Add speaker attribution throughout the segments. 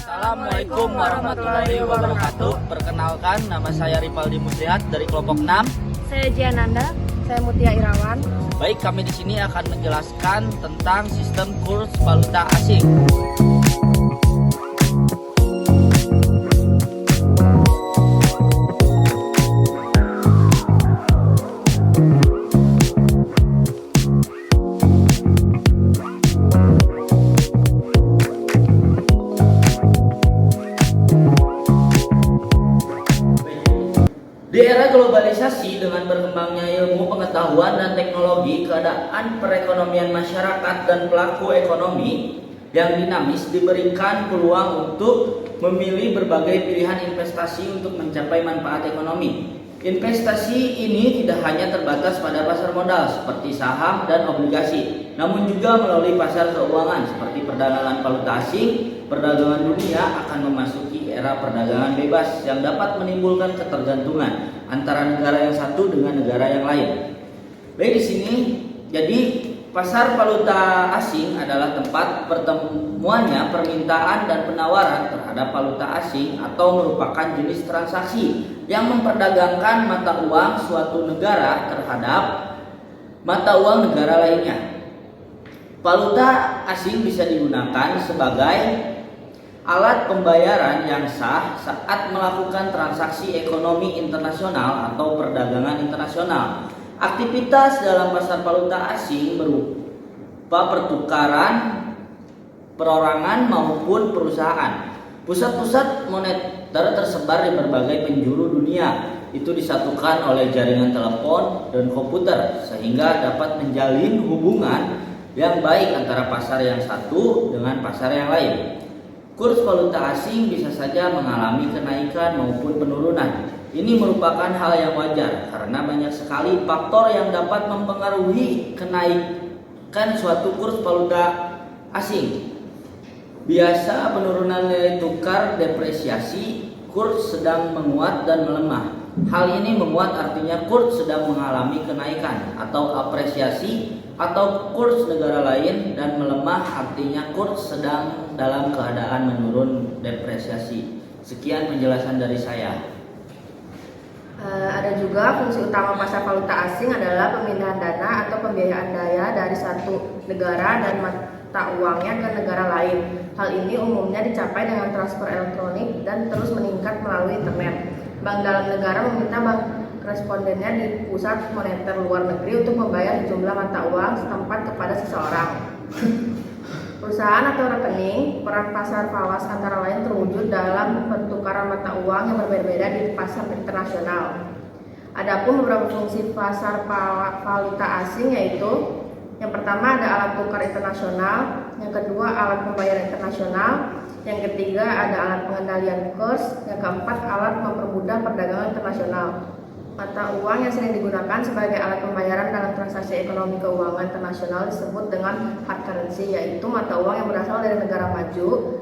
Speaker 1: Assalamualaikum warahmatullahi wabarakatuh. Perkenalkan, nama saya Ripaldi Muslihat dari kelompok 6.
Speaker 2: Saya Jiananda, saya Mutia Irawan.
Speaker 1: Baik, kami di sini akan menjelaskan tentang sistem kurs valuta asing. Di era globalisasi dengan berkembangnya ilmu pengetahuan dan teknologi, keadaan perekonomian masyarakat dan pelaku ekonomi yang dinamis diberikan peluang untuk memilih berbagai pilihan investasi untuk mencapai manfaat ekonomi. Investasi ini tidak hanya terbatas pada pasar modal seperti saham dan obligasi, namun juga melalui pasar keuangan seperti perdagangan valuta asing. Perdagangan dunia akan memasuki era perdagangan bebas yang dapat menimbulkan ketergantungan antara negara yang satu dengan negara yang lain. Baik, di sini jadi pasar valuta asing adalah tempat pertemuannya permintaan dan penawaran terhadap valuta asing atau merupakan jenis transaksi yang memperdagangkan mata uang suatu negara terhadap mata uang negara lainnya. Valuta asing bisa digunakan sebagai alat pembayaran yang sah saat melakukan transaksi ekonomi internasional atau perdagangan internasional. Aktivitas dalam pasar valuta asing berupa pertukaran, perorangan maupun perusahaan. Pusat-pusat moneter tersebar di berbagai penjuru dunia. Itu disatukan oleh jaringan telepon dan komputer sehingga dapat menjalin hubungan yang baik antara pasar yang satu dengan pasar yang lain. Kurs valuta asing bisa saja mengalami kenaikan maupun penurunan. Ini merupakan hal yang wajar karena banyak sekali faktor yang dapat mempengaruhi kenaikan suatu kurs valuta asing. Biasa penurunan nilai tukar, depresiasi, kurs sedang menguat dan melemah. Hal ini menguat artinya kurs sedang mengalami kenaikan atau apresiasi, atau kurs negara lain, dan melemah artinya kurs sedang dalam keadaan menurun, depresiasi. Sekian penjelasan dari saya.
Speaker 2: Ada juga fungsi utama pasar valuta asing adalah pemindahan dana atau pembiayaan daya dari satu negara dan mata uangnya ke negara lain. Hal ini umumnya dicapai dengan transfer elektronik dan terus meningkat melalui internet. Bank dalam negara meminta bank respondennya di pusat moneter luar negeri untuk membayar jumlah mata uang setempat kepada seseorang. Perusahaan atau rekening, peran pasar falas antara lain terwujud dalam pertukaran mata uang yang berbeda-beda di pasar internasional. Adapun beberapa fungsi pasar valuta asing yaitu: yang pertama ada alat tukar internasional, yang kedua alat pembayaran internasional, yang ketiga ada alat pengendalian kurs, yang keempat alat mempermudah perdagangan internasional. Mata uang yang sering digunakan sebagai alat pembayaran dalam transaksi ekonomi keuangan internasional disebut dengan hard currency, yaitu mata uang yang berasal dari negara maju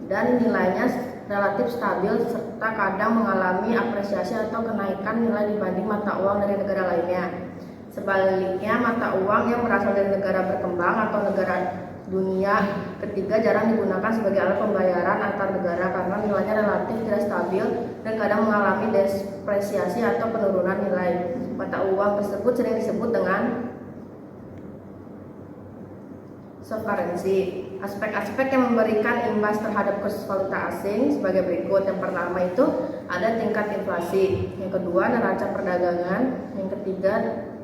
Speaker 2: dan nilainya relatif stabil serta kadang mengalami apresiasi atau kenaikan nilai dibanding mata uang dari negara lainnya. Sebaliknya, mata uang yang berasal dari negara berkembang atau negara dunia ketiga jarang digunakan sebagai alat pembayaran antar negara karena nilainya relatif tidak stabil dan kadang mengalami depresiasi atau penurunan nilai. Mata uang tersebut sering disebut dengan soft currency. Aspek-aspek yang memberikan imbas terhadap kurs valuta asing sebagai berikut. Yang pertama itu ada tingkat inflasi, yang kedua neraca perdagangan, yang ketiga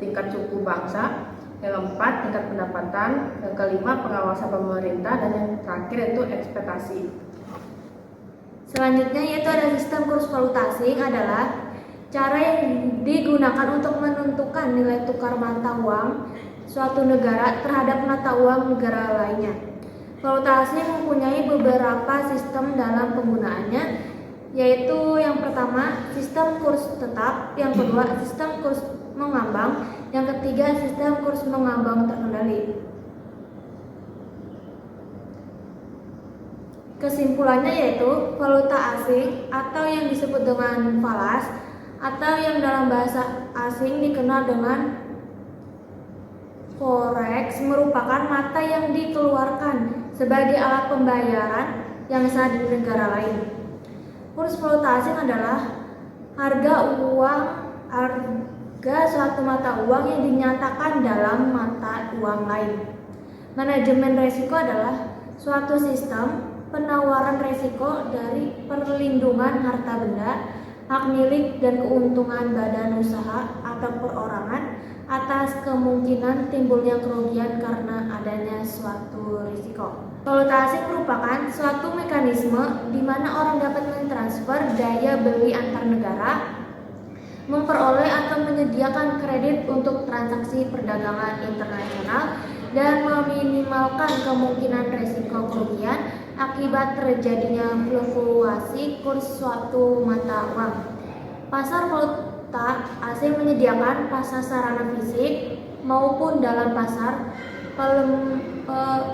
Speaker 2: tingkat suku bangsa, yang keempat tingkat pendapatan, yang kelima pengawasan pemerintah, dan yang terakhir itu ekspektasi.
Speaker 3: Selanjutnya yaitu ada sistem kurs valuta asing adalah cara yang digunakan untuk menentukan nilai tukar mata uang suatu negara terhadap mata uang negara lainnya. Valuta asing mempunyai beberapa sistem dalam penggunaannya, yaitu yang pertama sistem kurs tetap, yang kedua sistem kurs mengambang, yang ketiga sistem kurs mengambang terkendali. Kesimpulannya yaitu valuta asing atau yang disebut dengan falas atau yang dalam bahasa asing dikenal dengan forex merupakan mata yang dikeluarkan sebagai alat pembayaran yang sah di negara lain. Kurs valuta asing adalah harga suatu mata uang yang dinyatakan dalam mata uang lain. Manajemen resiko adalah suatu sistem penawaran resiko dari perlindungan harta benda, hak milik dan keuntungan badan usaha atau perorangan atas kemungkinan timbulnya kerugian karena adanya suatu risiko. Valuta asing merupakan suatu mekanisme di mana orang dapat mentransfer daya beli antar negara, memperoleh atau menyediakan kredit untuk transaksi perdagangan internasional, dan meminimalkan kemungkinan risiko kerugian akibat terjadinya fluktuasi kurs suatu mata uang. Pasar valuta asing menyediakan pasar sarana fisik maupun dalam pasar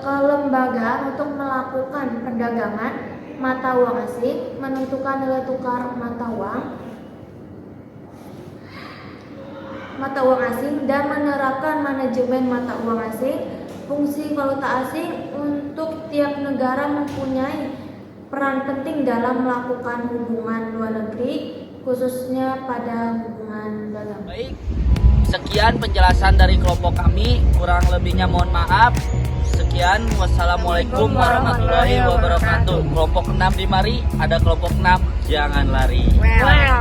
Speaker 3: kelembagaan untuk melakukan perdagangan mata uang asing, menentukan nilai tukar mata uang asing, dan menerapkan manajemen mata uang asing. Fungsi valuta asing untuk tiap negara mempunyai peran penting dalam melakukan hubungan luar negeri, khususnya pada hubungan dagang.
Speaker 1: Baik, sekian penjelasan dari kelompok kami, kurang lebihnya mohon maaf. Sekian, wassalamualaikum warahmatullahi wabarakatuh. Kelompok 6 di mari, ada kelompok 6, jangan lari.
Speaker 2: Well.